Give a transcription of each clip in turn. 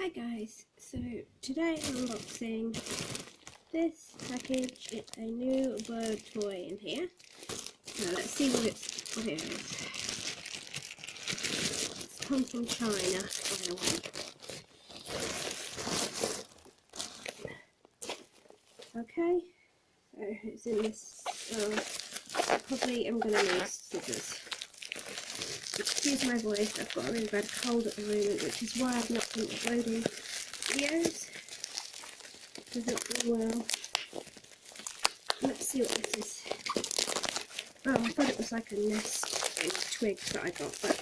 Hi guys, so today I'm unboxing this package. It's a new bird toy in here. So let's see what it is. It's come from China, by the way. Okay, so it's in this, probably I'm going to need scissors. Excuse my voice, I've got a really bad cold at the moment, which is why I've not been uploading videos. Doesn't go well. Let's see what this is. Oh, I thought it was like a nest in twigs that I got, but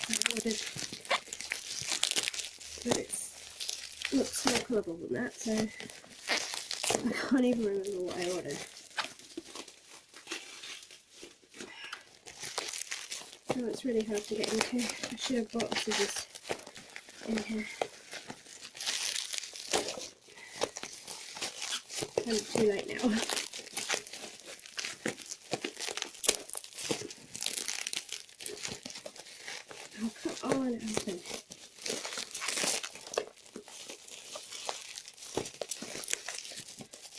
I ordered. But it looks more colourful than that, so I can't even remember what I ordered. Oh, it's really hard to get into. I should have bought scissors in here. It's too late now. Oh, come on, open.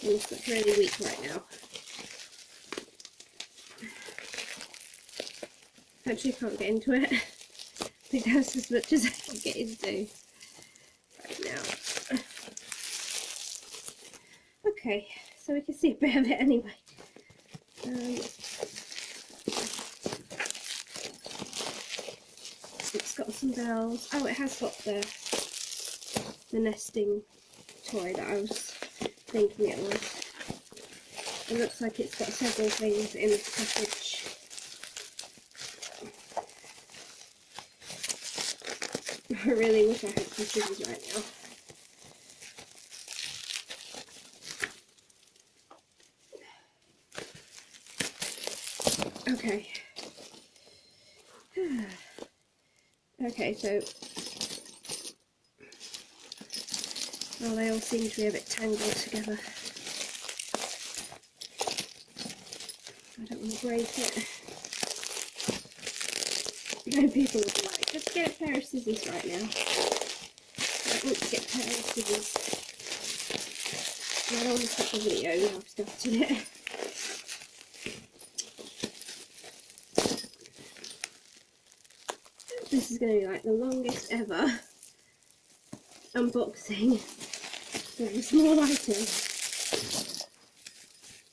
It's really weak right now. Actually can't get into it. I think that's as much as I can get into right now. Okay, so we can see a bit of it anyway. It's got some bells. Oh, it has got the nesting toy that I was thinking it was. It looks like it's got several things in the package. I really wish I had some scissors right now. Okay. Okay, so well, they all seem to be a bit tangled together. I don't want to break it. Many people would be like, just get a pair of scissors right now. I want to get a pair of scissors. I don't want to stop the video now I've started it. This is going to be like the longest ever unboxing of a small item.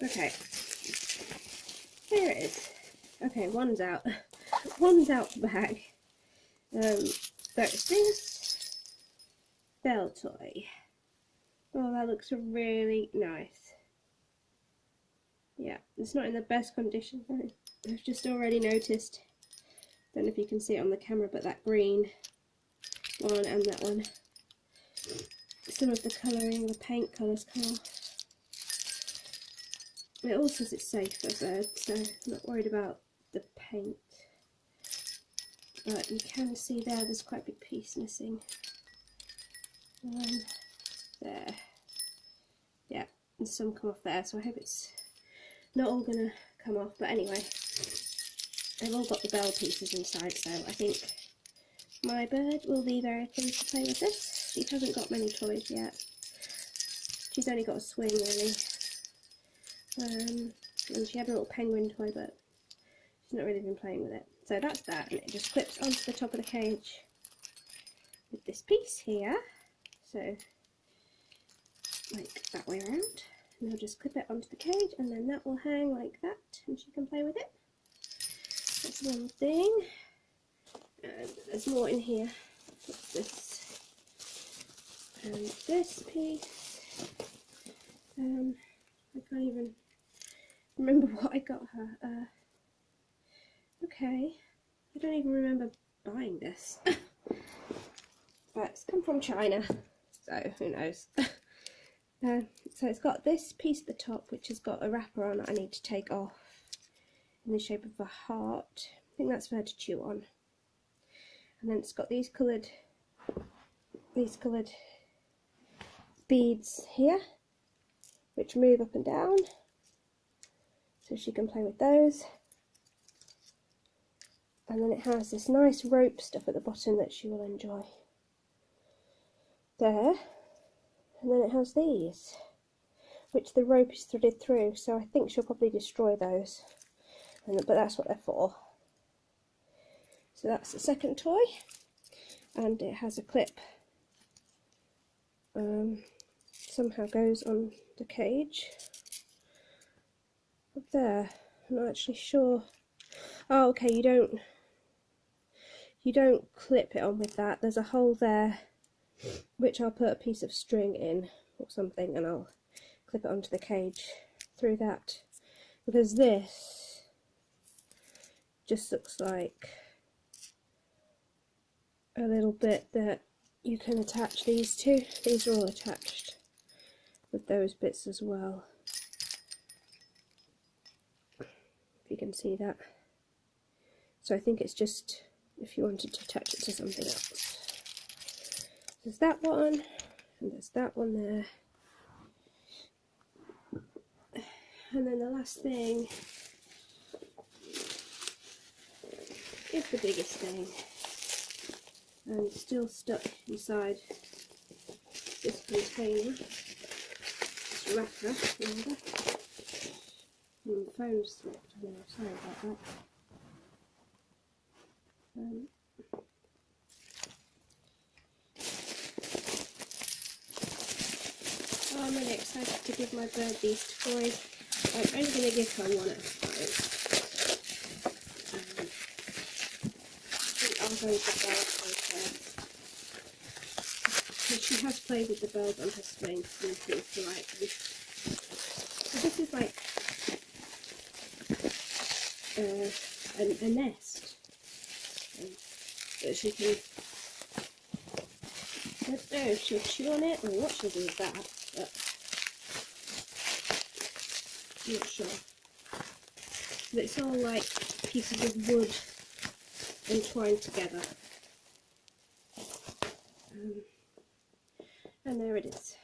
Okay, here it is. Okay, one's out. One's out the bag. There's this bell toy. Oh, that looks really nice. Yeah, it's not in the best condition. I've just already noticed. Don't know if you can see it on the camera, but that green one and that one, some of the colouring, the paint colours come off. It all says it's safe for birds, so I'm not worried about the paint. But you can see there's quite a big piece missing. There. Yeah, and some come off there, so I hope it's not all going to come off. But anyway, they've all got the bell pieces inside, so I think my bird will be very pleased to play with this. She hasn't got many toys yet. She's only got a swing, really. And she had a little penguin toy, but she's not really been playing with it. So that's that, and it just clips onto the top of the cage with this piece here. So, like that way around. And I'll just clip it onto the cage, and then that will hang like that, and she can play with it. That's one thing. And there's more in here. What's this? And this piece. I can't even remember what I got her. Okay, I don't even remember buying this. But it's come from China, so who knows. So it's got this piece at the top, which has got a wrapper on that I need to take off in the shape of a heart. I think that's for her to chew on. And then it's got these coloured beads here, which move up and down, so she can play with those. And then it has this nice rope stuff at the bottom that she will enjoy. there, and then it has these, which the rope is threaded through, so I think she'll probably destroy those, but that's what they're for. So that's the second toy, and it has a clip. Somehow goes on the cage up there. I'm not actually sure. Oh, okay, you don't clip it on with that. There's a hole there which I'll put a piece of string in or something, and I'll clip it onto the cage through that, because this just looks like a little bit that you can attach these to. These are all attached with those bits as well, if you can see that. So I think it's just if you wanted to attach it to something else. There's that one, and there's that one there. And then the last thing is the biggest thing, and it's still stuck inside this container, this wrapper, rather. And the phone's slipped, I know, sorry about that. I'm really excited to give my bird these toys. I'm only going to give her one at a time. I think I'll go with the bell toy first. So she has played with the bells on her swing and seems to like them. So this is like a nest that she can, I don't know if she'll chew on it or what she'll do with that, but I'm not sure. But it's all like pieces of wood entwined together. And there it is.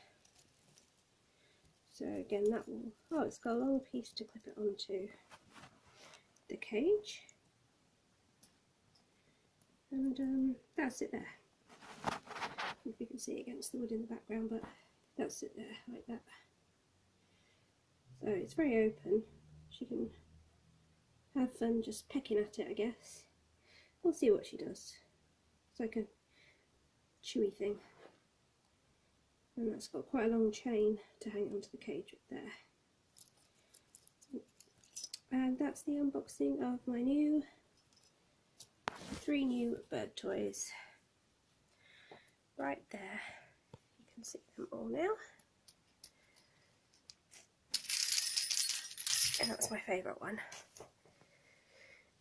So again, that will, oh, it's got a long piece to clip it onto the cage. And that's it there. I don't know if you can see it against the wood in the background, but that's it there, like that. So it's very open. She can have fun just pecking at it, I guess. We'll see what she does. It's like a chewy thing. And that's got quite a long chain to hang onto the cage up there. And that's the unboxing of my 3 new bird toys. Right there. You can see them all now. And that's my favourite one.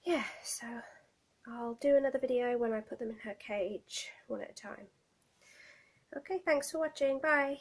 Yeah, so I'll do another video when I put them in her cage, one at a time. Okay, thanks for watching, bye!